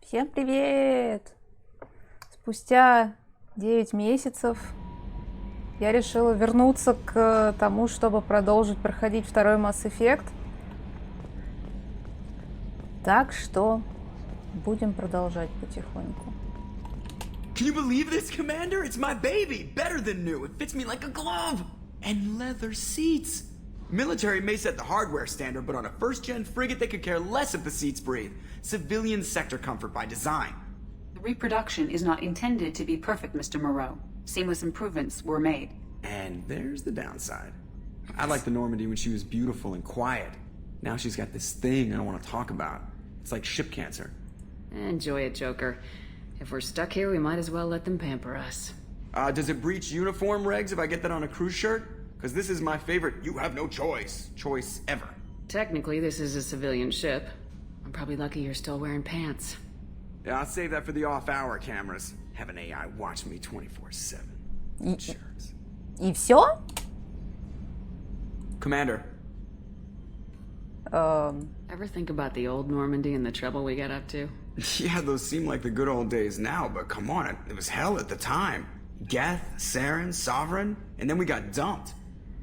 Всем привет! Спустя 9 месяцев я решила вернуться к тому, чтобы продолжить проходить второй Mass Effect. Так что будем продолжать потихоньку. Can you believe this, Commander? It's my baby! Better than new. It fits me like a glove! And leather seats! Military may set the hardware standard, but on a first-gen frigate they could care less if the seats breathe. Civilian sector comfort by design. The reproduction is not intended to be perfect, Mr. Moreau. Seamless improvements were made. And there's the downside. I liked the Normandy when she was beautiful and quiet. Now she's got this thing I don't want to talk about. It's like ship cancer. Enjoy it, Joker. If we're stuck here, we might as well let them pamper us. Does it breach uniform regs if I get that on a cruise shirt? Because this is my favorite you have no choice ever. Technically, this is a civilian ship. I'm probably lucky you're still wearing pants. Yeah, I'll save that for the off-hour cameras. Have an AI watch me 24/7. Shirts. И все? Commander. Ever think about the old Normandy and the trouble we got up to? Yeah, those seem like the good old days now, but come on, it was hell at the time. Geth, Saren, Sovereign, and then we got dumped.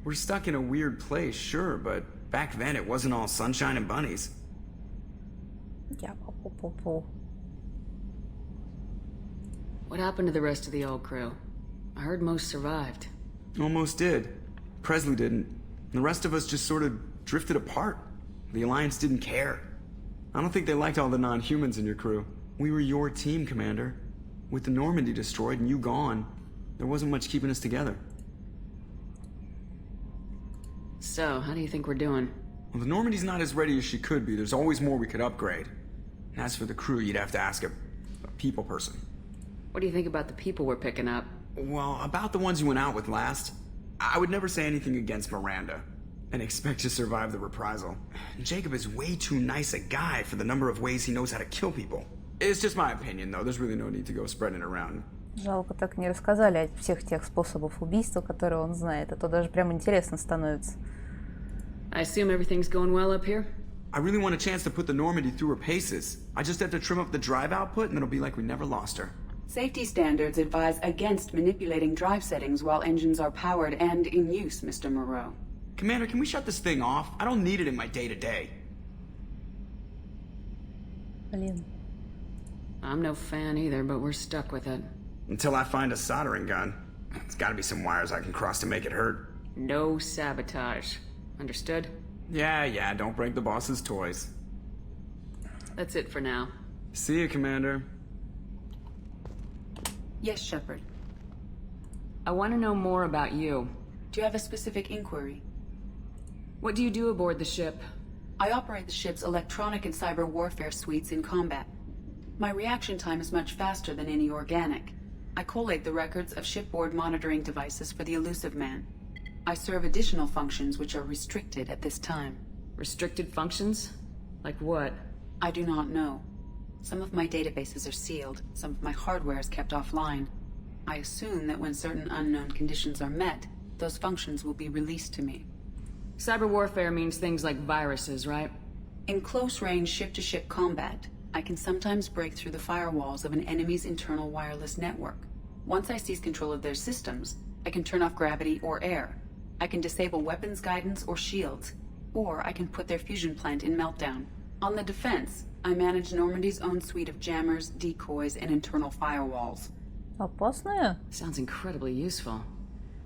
We're stuck in a weird place, sure, but back then it wasn't all sunshine and bunnies. Я попу-попу. What happened to the rest of the old crew? I heard most survived. Almost did. Presley didn't. The rest of us just sort of drifted apart. The Alliance didn't care. I don't think they liked all the non-humans in your crew. We were your team, Commander. With the Normandy destroyed and you gone, there wasn't much keeping us together. So, how do you think we're doing? Well, the Normandy's not as ready as she could be. There's always more we could upgrade. And as for the crew, you'd have to ask a people person. What do you think about the people we're picking up? Well, about the ones you went out with last, I would never say anything against Miranda and expect to survive the reprisal. Jacob is way too nice a guy for the number of ways he knows how to kill people. It's just my opinion, though. There's really no need to go spreading it around. Жалко, так не рассказали о всех тех способах убийства, которые он знает. А то даже прям интересно становится. I assume everything's going well up here? I really want a chance to put the Normandy through her paces. I just have to trim up the drive output and it'll be like we never lost her. Safety standards advise against manipulating drive settings while engines are powered and in use, Mr. Moreau. Commander, can we shut this thing off? I don't need it in my day-to-day. Блин. I'm no fan either, but we're stuck with it. Until I find a soldering gun. There's gotta be some wires I can cross to make it hurt. No sabotage. Understood? Yeah, don't break the boss's toys. That's it for now. See you, Commander. Yes, Shepard. I want to know more about you. Do you have a specific inquiry? What do you do aboard the ship? I operate the ship's electronic and cyber warfare suites in combat. My reaction time is much faster than any organic. I collate the records of shipboard monitoring devices for the elusive man. I serve additional functions which are restricted at this time. Restricted functions? Like what? I do not know. Some of my databases are sealed, some of my hardware is kept offline. I assume that when certain unknown conditions are met, those functions will be released to me. Cyber warfare means things like viruses, right? In close-range ship-to-ship combat, I can sometimes break through the firewalls of an enemy's internal wireless network. Once I seize control of their systems, I can turn off gravity or air. I can disable weapons guidance or shields, or I can put their fusion plant in meltdown. On the defense, I manage Normandy's own suite of jammers, decoys, and internal firewalls. Опасная? Sounds incredibly useful.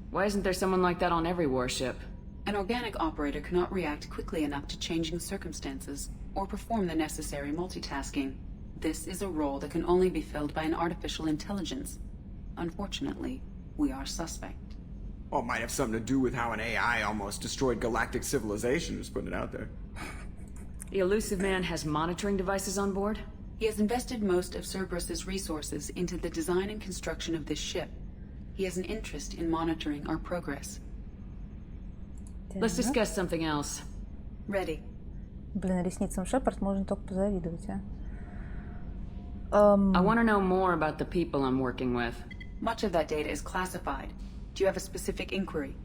Why isn't there someone like that on every warship? An organic operator cannot react quickly enough to changing circumstances, or perform the necessary multitasking. This is a role that can only be filled by an artificial intelligence. Unfortunately, we are suspect. Well, it might have something to do with how an AI almost destroyed galactic civilization, just putting it out there. The elusive man has monitoring devices on board? He has invested most of Cerberus's resources into the design and construction of this ship. He has an interest in monitoring our progress. Let's discuss something else. Ready. Блин, ресницам Шепард можно только позавидовать, а? I want to know more about the people I'm working with. Much of that data is classified. Do you have a specific inquiry?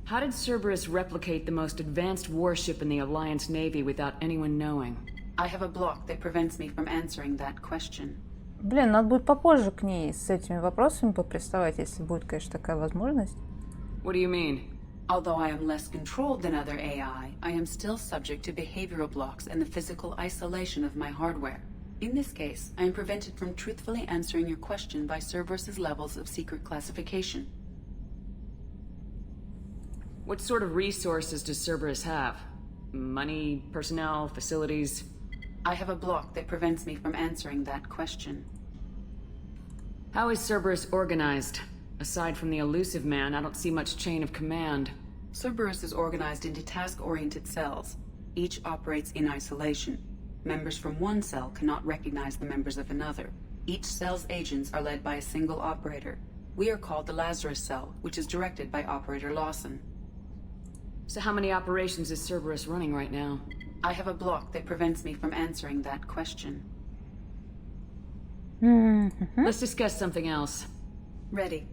How did Cerberus replicate the most advanced warship in the Alliance Navy without anyone knowing? I have a block that prevents me from answering that question. Блин, надо будет попозже к ней с этими вопросами поприставать, если будет, конечно, такая возможность. What do you mean? Although I am less controlled than other AI, I am still subject to behavioral blocks and the physical isolation of my hardware. In this case, I am prevented from truthfully answering your question by Cerberus's levels of secret classification. What sort of resources does Cerberus have? Money, personnel, facilities? I have a block that prevents me from answering that question. How is Cerberus organized? Aside from the elusive man, I don't see much chain of command. Cerberus is organized into task-oriented cells. Each operates in isolation. Members from one cell cannot recognize the members of another. Each cell's agents are led by a single operator. We are called the Lazarus cell, which is directed by Operator Lawson. So how many operations is Cerberus running right now? I have a block that prevents me from answering that question. Let's discuss something else. Ready.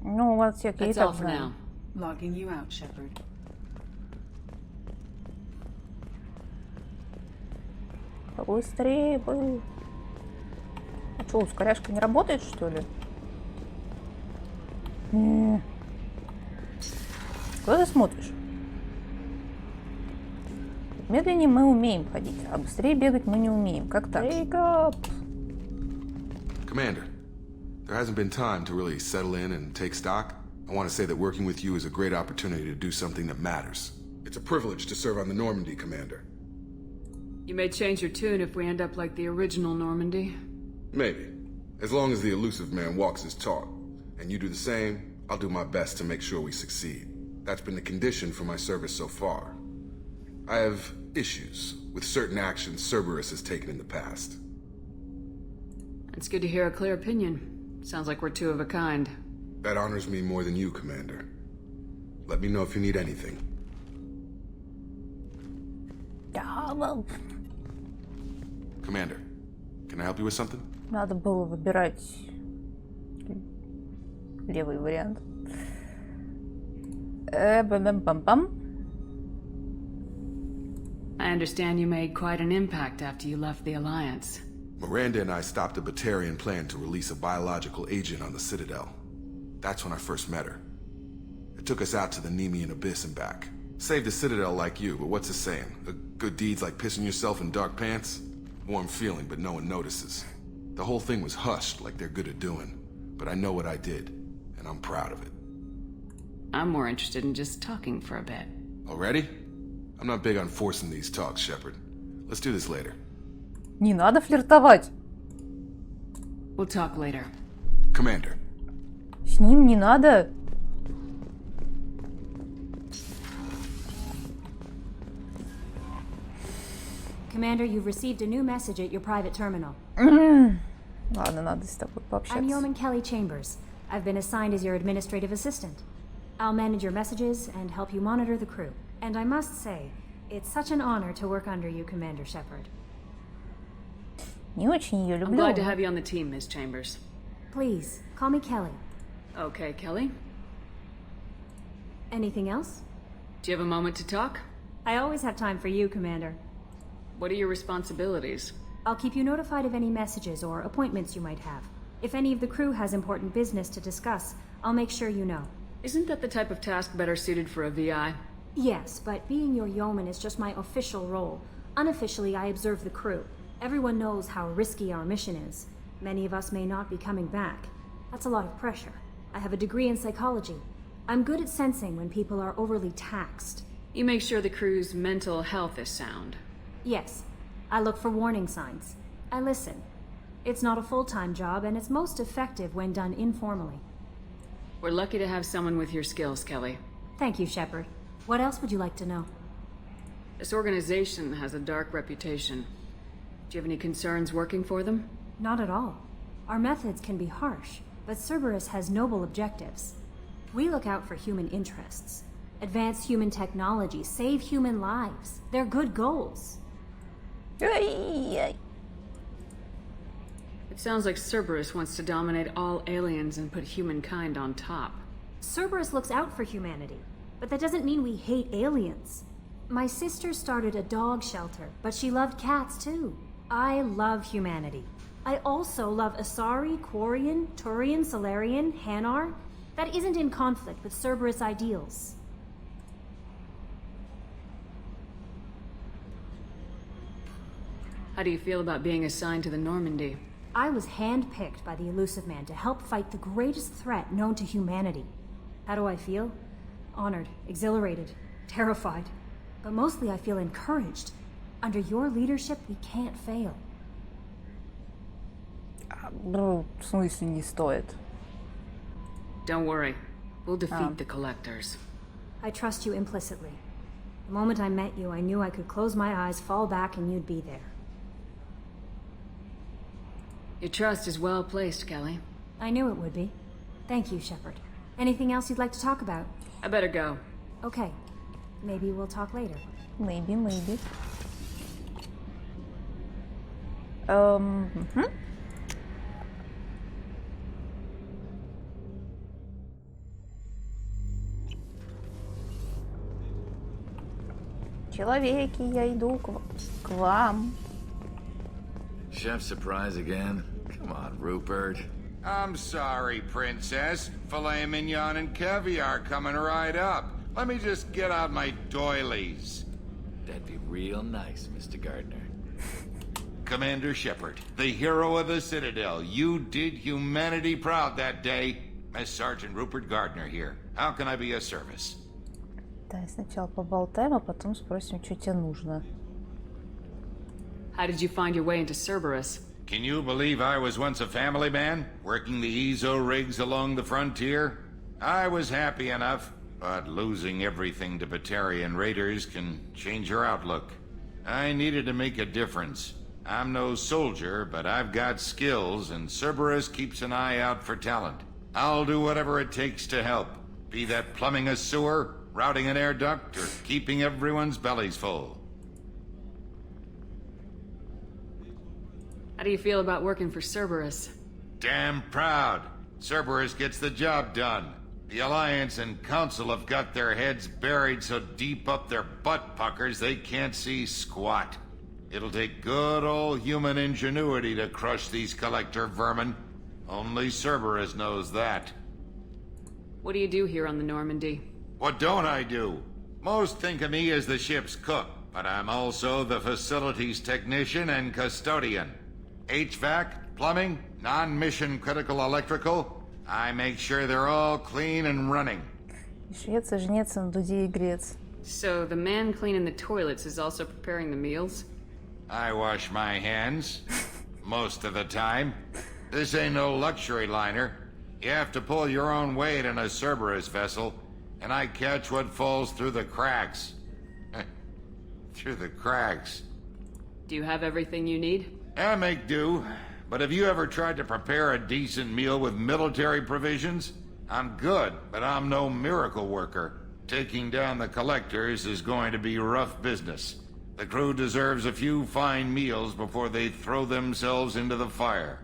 Ну, вот все, я и That's all так for знаю. now. Logging you out, Shepard. Быстрее бы. А что, ускоряшка не работает, что ли? Куда ты смотришь? Медленнее мы умеем ходить, а быстрее бегать мы не умеем. Как так? Commander, there hasn't been time to really settle in and take stock. I want to say that working with you is a great opportunity to do something that matters. It's a privilege to serve on the Normandy, Commander. You may change your tune if we end up like the original Normandy. Maybe. As long as the elusive man walks his talk, and you do the same, I'll do my best to make sure we succeed. That's been the condition for my service so far. I have issues with certain actions Cerberus has taken in the past. It's good to hear a clear opinion. Sounds like we're two of a kind. That honors me more than you, Commander. Let me know if you need anything. Да, well, Commander, can I help you with something? надо было выбирать левый вариант. Бам-бам-бам-бам. I understand you made quite an impact after you left the Alliance. Miranda and I stopped a Batarian plan to release a biological agent on the Citadel. That's when I first met her. It took us out to the Nemean Abyss and back. Saved the Citadel like you, but what's the saying? A good deed's like pissing yourself in dark pants? Warm feeling, but no one notices. The whole thing was hushed like they're good at doing. But I know what I did, and I'm proud of it. I'm more interested in just talking for a bit. Already? I'm not big on forcing these talks, Shepard. Let's do this later. Не надо флиртовать. We'll talk later. Commander. С ним не надо. Commander, you've received a new message at your private terminal. Ладно, надо с тобой I'm пообщаться. Yeoman Kelly Chambers. I've been assigned as your administrative assistant. I'll manage your messages and help you monitor the crew. And I must say, it's such an honor to work under you, Commander Shepard. Не очень ее I'm люблю. glad to have you on the team, Ms. Chambers. Please, call me Kelly. Okay, Kelly. Anything else? Do you have a moment to talk? I always have time for you, Commander. What are your responsibilities? I'll keep you notified of any messages or appointments you might have. If any of the crew has important business to discuss, I'll make sure you know. Isn't that the type of task better suited for a VI? Yes, but being your yeoman is just my official role. Unofficially, I observe the crew. Everyone knows how risky our mission is. Many of us may not be coming back. That's a lot of pressure. I have a degree in psychology. I'm good at sensing when people are overly taxed. You make sure the crew's mental health is sound. Yes, I look for warning signs. I listen. It's not a full-time job, and it's most effective when done informally. We're lucky to have someone with your skills, Kelly. Thank you, Shepard. What else would you like to know? This organization has a dark reputation. Do you have any concerns working for them? Not at all. Our methods can be harsh, but Cerberus has noble objectives. We look out for human interests. Advance human technology, save human lives. They're good goals. Ай-яй. It sounds like Cerberus wants to dominate all aliens and put humankind on top. Cerberus looks out for humanity, but that doesn't mean we hate aliens. My sister started a dog shelter, but she loved cats too. I love humanity. I also love Asari, Quarian, Turian, Solarian, Hanar. That isn't in conflict with Cerberus ideals. How do you feel about being assigned to the Normandy? I was handpicked by the Elusive Man to help fight the greatest threat known to humanity. How do I feel? Honored, exhilarated, terrified. But mostly I feel encouraged. Under your leadership, we can't fail. Ну, в смысле не стоит? Don't worry. We'll defeat the collectors. I trust you implicitly. The moment I met you, I knew I could close my eyes, fall back, and you'd be there. Your trust is well placed, Kelly. I knew it would be. Thank you, Shepard. Anything else you'd like to talk about? I better go. Okay. Maybe we'll talk later. Maybe. Человеки, я иду к вам. Chef surprise again? Come on, Rupert. I'm sorry, Princess. Filet mignon and caviar coming right up. Let me just get out my doilies. That'd be real nice, Mr. Gardner. Commander Shepard, the hero of the Citadel. You did humanity proud that day. Mass Sergeant Rupert Gardner here. How can I be of service? Да, сначала поболтаем, а потом спросим, что тебе нужно. How did you find your way into Cerberus? Can you believe I was once a family man, working the EZO rigs along the frontier? I was happy enough, but losing everything to Batarian raiders can change your outlook. I needed to make a difference. I'm no soldier, but I've got skills, and Cerberus keeps an eye out for talent. I'll do whatever it takes to help, be that plumbing a sewer, routing an air duct, or keeping everyone's bellies full. How do you feel about working for Cerberus? Damn proud. Cerberus gets the job done. The Alliance and Council have got their heads buried so deep up their butt puckers they can't see squat. It'll take good old human ingenuity to crush these collector vermin. Only Cerberus knows that. What do you do here on the Normandy? What don't I do? Most think of me as the ship's cook, but I'm also the facilities technician and custodian. HVAC, plumbing, non-mission critical electrical. I make sure they're all clean and running. Швец, и жнец, и на дуде и грец. So the man cleaning the toilets is also preparing the meals? I wash my hands. Most of the time. This ain't no luxury liner. You have to pull your own weight in a Cerberus vessel, and I catch what falls through the cracks. Through the cracks. Do you have everything you need? I make do, but have you ever tried to prepare a decent meal with military provisions? I'm good, but I'm no miracle worker. Taking down the collectors is going to be rough business. The crew deserves a few fine meals before they throw themselves into the fire.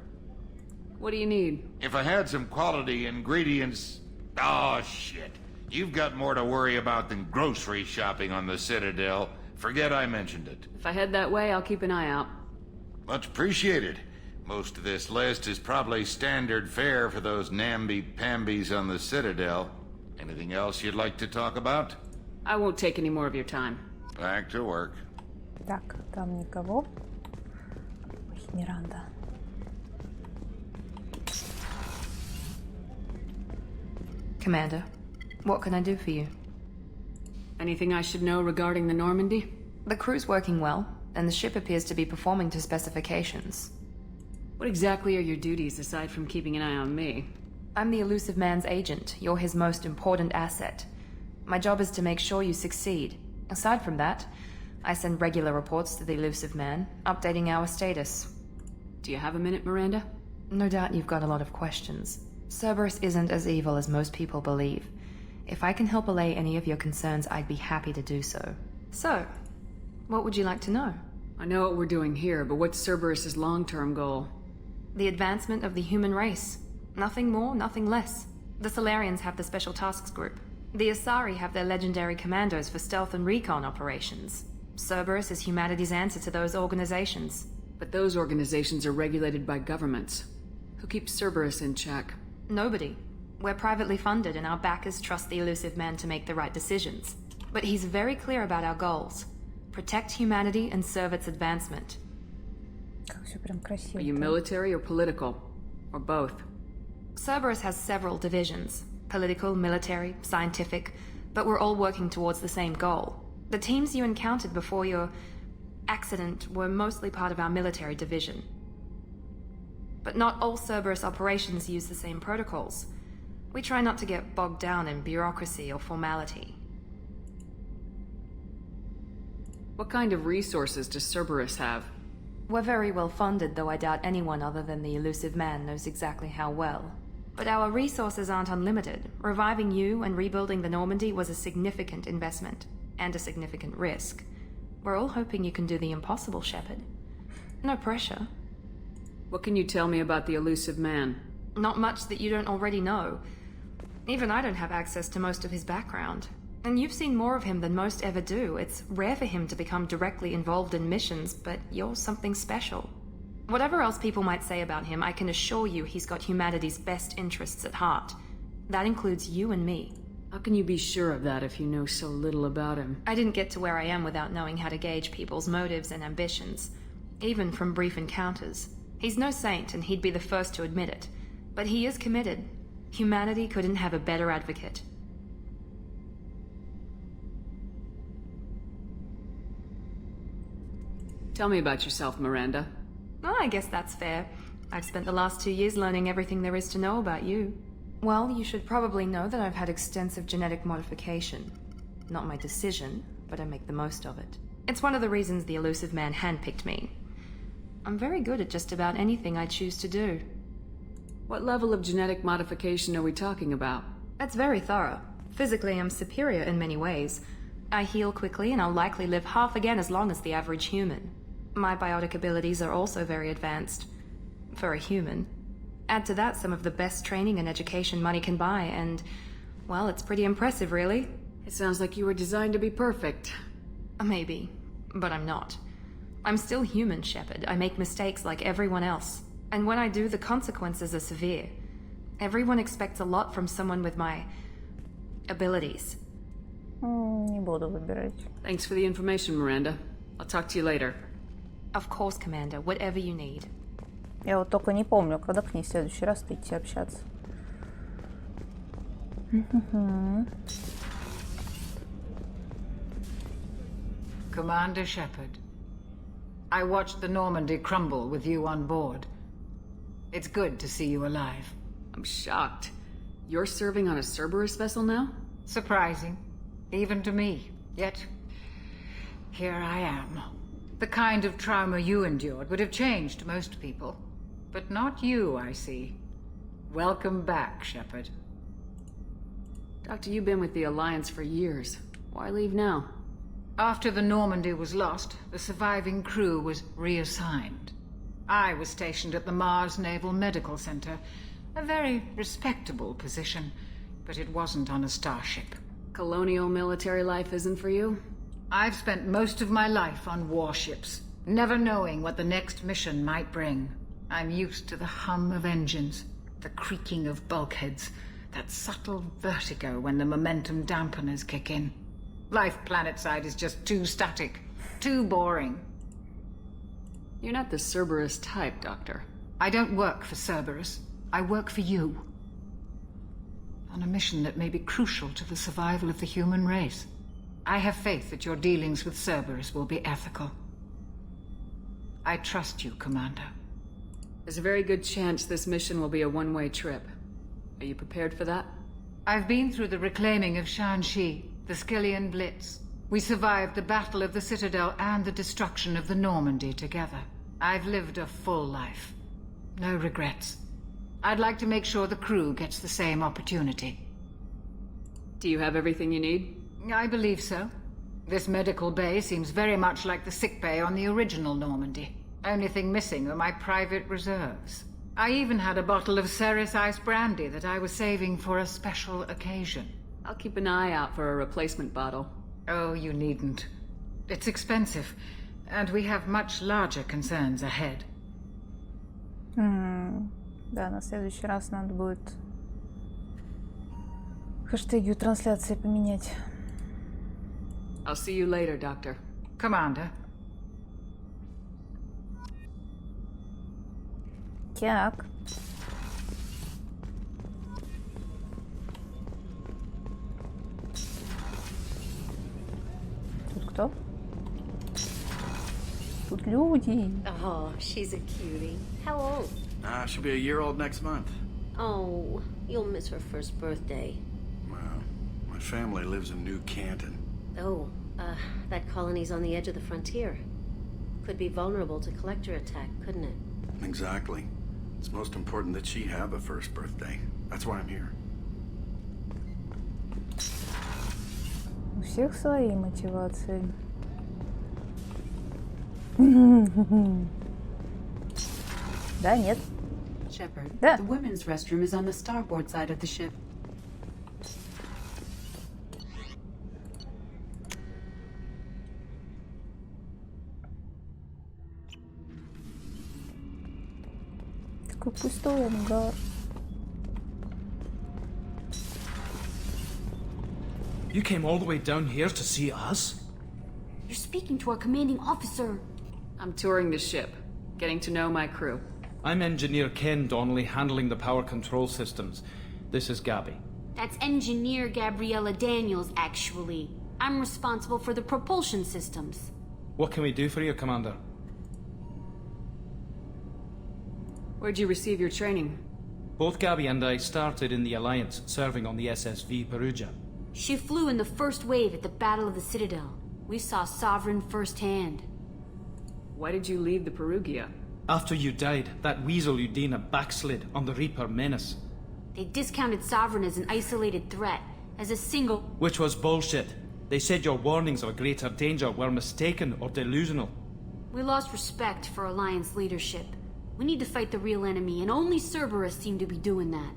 What do you need? If I had some quality ingredients... Oh, shit. You've got more to worry about than grocery shopping on the Citadel. Forget I mentioned it. If I head that way, I'll keep an eye out. Much appreciated. Most of this list is probably standard fare for those namby-pambies on the Citadel. Anything else you'd like to talk about? I won't take any more of your time. Back to work. Так, там никого. Ой, Миранда. Commander, what can I do for you? Anything I should know regarding the Normandy? The crew's working well, and the ship appears to be performing to specifications. What exactly are your duties aside from keeping an eye on me? I'm the Elusive Man's agent. You're his most important asset. My job is to make sure you succeed. Aside from that, I send regular reports to the Elusive Man, updating our status. Do you have a minute, Miranda? No doubt you've got a lot of questions. Cerberus isn't as evil as most people believe. If I can help allay any of your concerns, I'd be happy to do so. So, what would you like to know? I know what we're doing here, but what's Cerberus's long-term goal? The advancement of the human race. Nothing more, nothing less. The Solarians have the Special Tasks Group. The Asari have their legendary commandos for stealth and recon operations. Cerberus is humanity's answer to those organizations. But those organizations are regulated by governments. Who keeps Cerberus in check? Nobody. We're privately funded and our backers trust the elusive man to make the right decisions. But he's very clear about our goals. Protect humanity and serve its advancement. Как все прям красиво. Are you military or political? Or both? Cerberus has several divisions. Political, military, scientific. But we're all working towards the same goal. The teams you encountered before your accident were mostly part of our military division. But not all Cerberus operations use the same protocols. We try not to get bogged down in bureaucracy or formality. What kind of resources does Cerberus have? We're very well funded, though I doubt anyone other than the elusive man knows exactly how well. But our resources aren't unlimited. Reviving you and rebuilding the Normandy was a significant investment, and a significant risk. We're all hoping you can do the impossible, Shepard. No pressure. What can you tell me about the elusive man? Not much that you don't already know. Even I don't have access to most of his background. And you've seen more of him than most ever do. It's rare for him to become directly involved in missions, but you're something special. Whatever else people might say about him, I can assure you he's got humanity's best interests at heart. That includes you and me. How can you be sure of that if you know so little about him? I didn't get to where I am without knowing how to gauge people's motives and ambitions, even from brief encounters. He's no saint, and he'd be the first to admit it. But he is committed. Humanity couldn't have a better advocate. Tell me about yourself, Miranda. Oh, I guess that's fair. I've spent the last 2 years learning everything there is to know about you. Well, you should probably know that I've had extensive genetic modification. Not my decision, but I make the most of it. It's one of the reasons the elusive man handpicked me. I'm very good at just about anything I choose to do. What level of genetic modification are we talking about? That's very thorough. Physically, I'm superior in many ways. I heal quickly, and I'll likely live half again as long as the average human. My biotic abilities are also very advanced. For a human. Add to that some of the best training and education money can buy, and, well, it's pretty impressive, really. It sounds like you were designed to be perfect. Maybe, but I'm not. I'm still human, Shepard. I make mistakes like everyone else. And when I do, the consequences are severe. Everyone expects a lot from someone with my abilities. Не буду выбирать. Thanks for the information, Miranda. I'll talk to you later. Of course, Commander. Whatever you need. Я вот только не помню, когда к ней в следующий раз идти общаться. Commander Shepard, I watched the Normandy crumble with you on board. It's good to see you alive. I'm shocked. You're serving on a Cerberus vessel now? Surprising, even to me. Yet, here I am. The kind of trauma you endured would have changed most people. But not you, I see. Welcome back, Shepard. Doctor, you've been with the Alliance for years. Why leave now? After the Normandy was lost, the surviving crew was reassigned. I was stationed at the Mars Naval Medical Center, a very respectable position, but it wasn't on a starship. Colonial military life isn't for you? I've spent most of my life on warships, never knowing what the next mission might bring. I'm used to the hum of engines, the creaking of bulkheads, that subtle vertigo when the momentum dampeners kick in. Life planetside is just too static, too boring. You're not the Cerberus type, Doctor. I don't work for Cerberus. I work for you. On a mission that may be crucial to the survival of the human race. I have faith that your dealings with Cerberus will be ethical. I trust you, Commander. There's a very good chance this mission will be a one-way trip. Are you prepared for that? I've been through the reclaiming of Shanxi, the Skillian Blitz. We survived the Battle of the Citadel and the destruction of the Normandy together. I've lived a full life. No regrets. I'd like to make sure the crew gets the same opportunity. Do you have everything you need? I believe so. This medical bay seems very much like the sick bay on the original Normandy. Only thing missing are my private reserves. I even had a bottle of Ceres ice brandy that I was saving for a special occasion. I'll keep an eye out for a replacement bottle. Oh, you needn't. It's expensive, and we have much larger concerns ahead. Да, на следующий раз надо будет хэштеги трансляции поменять. I'll see you later, Doctor. Commander. Так. Тут кто? Тут люди. Oh, she's a cutie. How old? She'll be a year old next month. Oh, you'll miss her first birthday. Well, my family lives in New Canton. Oh, that colony's on the edge of the frontier. Could be vulnerable to collector attack, couldn't it? Exactly. It's most important that she have a first birthday. That's why I'm here. У всех свои мотивации. Да, нет. Shepard, Да. the women's restroom is on the starboard side of the ship. Такой пустой ангар. You came all the way down here to see us? You're speaking to our commanding officer. I'm touring the ship, getting to know my crew. I'm Engineer Ken Donnelly, handling the power control systems. This is Gabby. That's Engineer Gabriella Daniels, actually. I'm responsible for the propulsion systems. What can we do for you, Commander? Where'd you receive your training? Both Gabby and I started in the Alliance, serving on the SSV Perugia. She flew in the first wave at the Battle of the Citadel. We saw Sovereign firsthand. Why did you leave the Perugia? After you died, that weasel Udina backslid on the Reaper menace. They discounted Sovereign as an isolated threat, as a single... Which was bullshit. They said your warnings of a greater danger were mistaken or delusional. We lost respect for Alliance leadership. We need to fight the real enemy, and only Cerberus seemed to be doing that.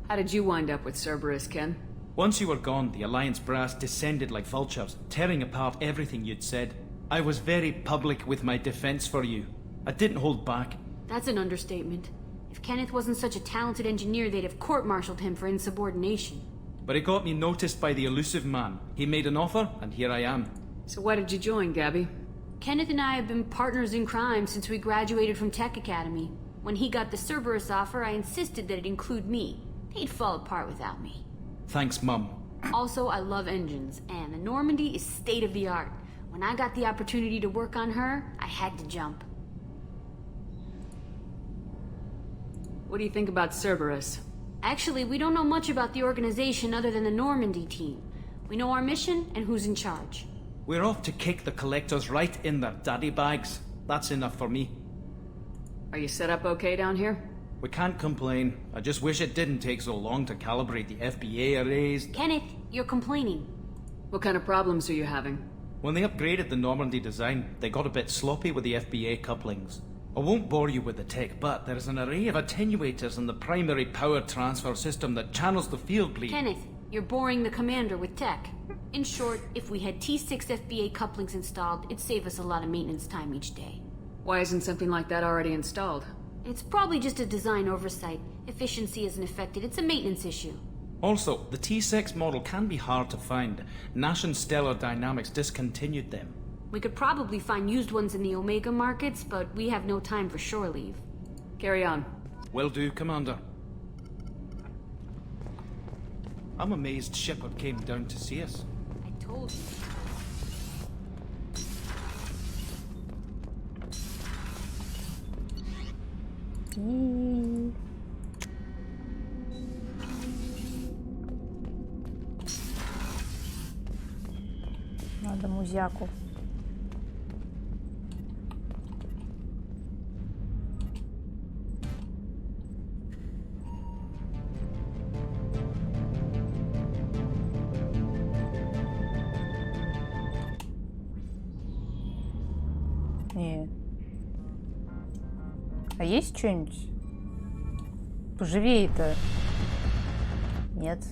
How did you wind up with Cerberus, Ken? Once you were gone, the Alliance brass descended like vultures, tearing apart everything you'd said. I was very public with my defense for you. I didn't hold back. That's an understatement. If Kenneth wasn't such a talented engineer, they'd have court-martialed him for insubordination. But it got me noticed by the elusive man. He made an offer, and here I am. So why did you join, Gabby? Kenneth and I have been partners in crime since we graduated from Tech Academy. When he got the Cerberus offer, I insisted that it include me. They'd fall apart without me. Thanks, Mum. Also, I love engines, and the Normandy is state-of-the-art. When I got the opportunity to work on her, I had to jump. What do you think about Cerberus? Actually, we don't know much about the organization other than the Normandy team. We know our mission and who's in charge. We're off to kick the collectors right in their daddy bags. That's enough for me. Are you set up okay down here? We can't complain. I just wish it didn't take so long to calibrate the FBA arrays. Kenneth, you're complaining. What kind of problems are you having? When they upgraded the Normandy design, they got a bit sloppy with the FBA couplings. I won't bore you with the tech, but there is an array of attenuators in the primary power transfer system that channels the field bleed. Kenneth, you're boring the commander with tech. In short, if we had T6 FBA couplings installed, it'd save us a lot of maintenance time each day. Why isn't something like that already installed? It's probably just a design oversight. Efficiency isn't affected. It's a maintenance issue. Also, the T6 model can be hard to find. Nash and Stellar Dynamics discontinued them. We could probably find used ones in the Omega markets, but we have no time for shore leave. Carry on. Will do, Commander. I'm amazed Shepard came down to see us. I told you. Надо музяку. Не. А есть что-нибудь поживее-то? Нет.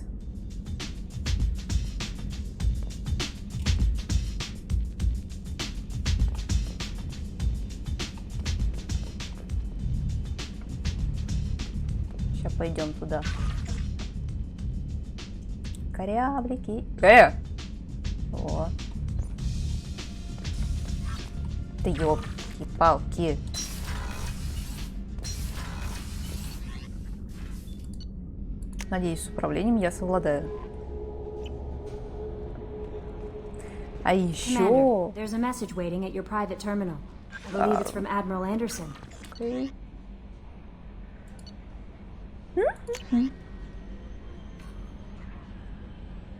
пойдем туда. Кораблики. О. Да ёлки-палки. Надеюсь, с управлением я совладаю. А еще... There's a message waiting at your private terminal. I believe it's from Admiral Anderson. Okay.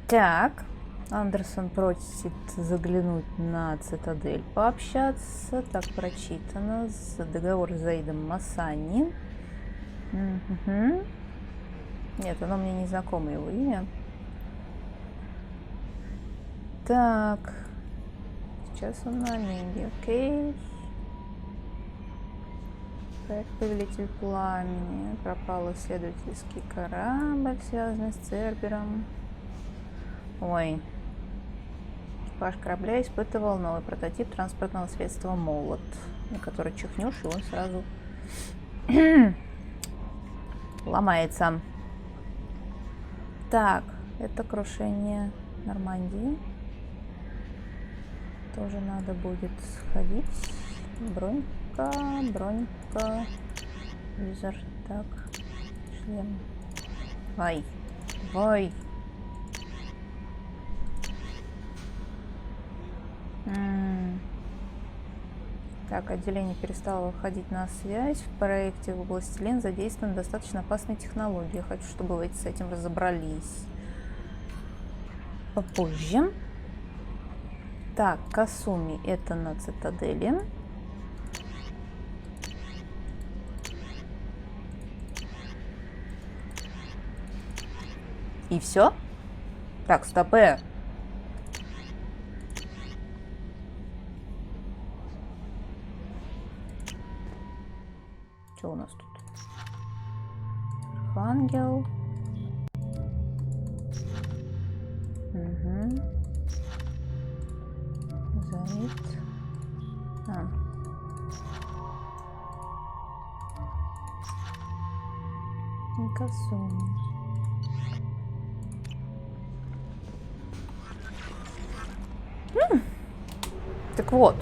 Так, Андерсон просит заглянуть на цитадель, пообщаться. Так, прочитано. Договор с Заидом Масани. Нет, оно мне не знакомо, его имя. Так, сейчас он на Омеге, окей. Проект Повелитель Пламени. Пропал исследовательский корабль, связанный с Цербером. Ой. Экипаж корабля испытывал новый прототип транспортного средства «Молот», на который чихнешь, и он сразу ломается. Так, это крушение Нормандии. Тоже надо будет сходить. Бронька. Визор. Так. Шлем. Вай. Так, отделение перестало выходить на связь. В проекте «Властелин» задействованы достаточно опасные технологии. Хочу, чтобы вы с этим разобрались попозже. Так, Касуми это на цитадели. И все? Так, стопэ. Что у нас тут? Ангел. Угу. Заид. Касуми. Так вот.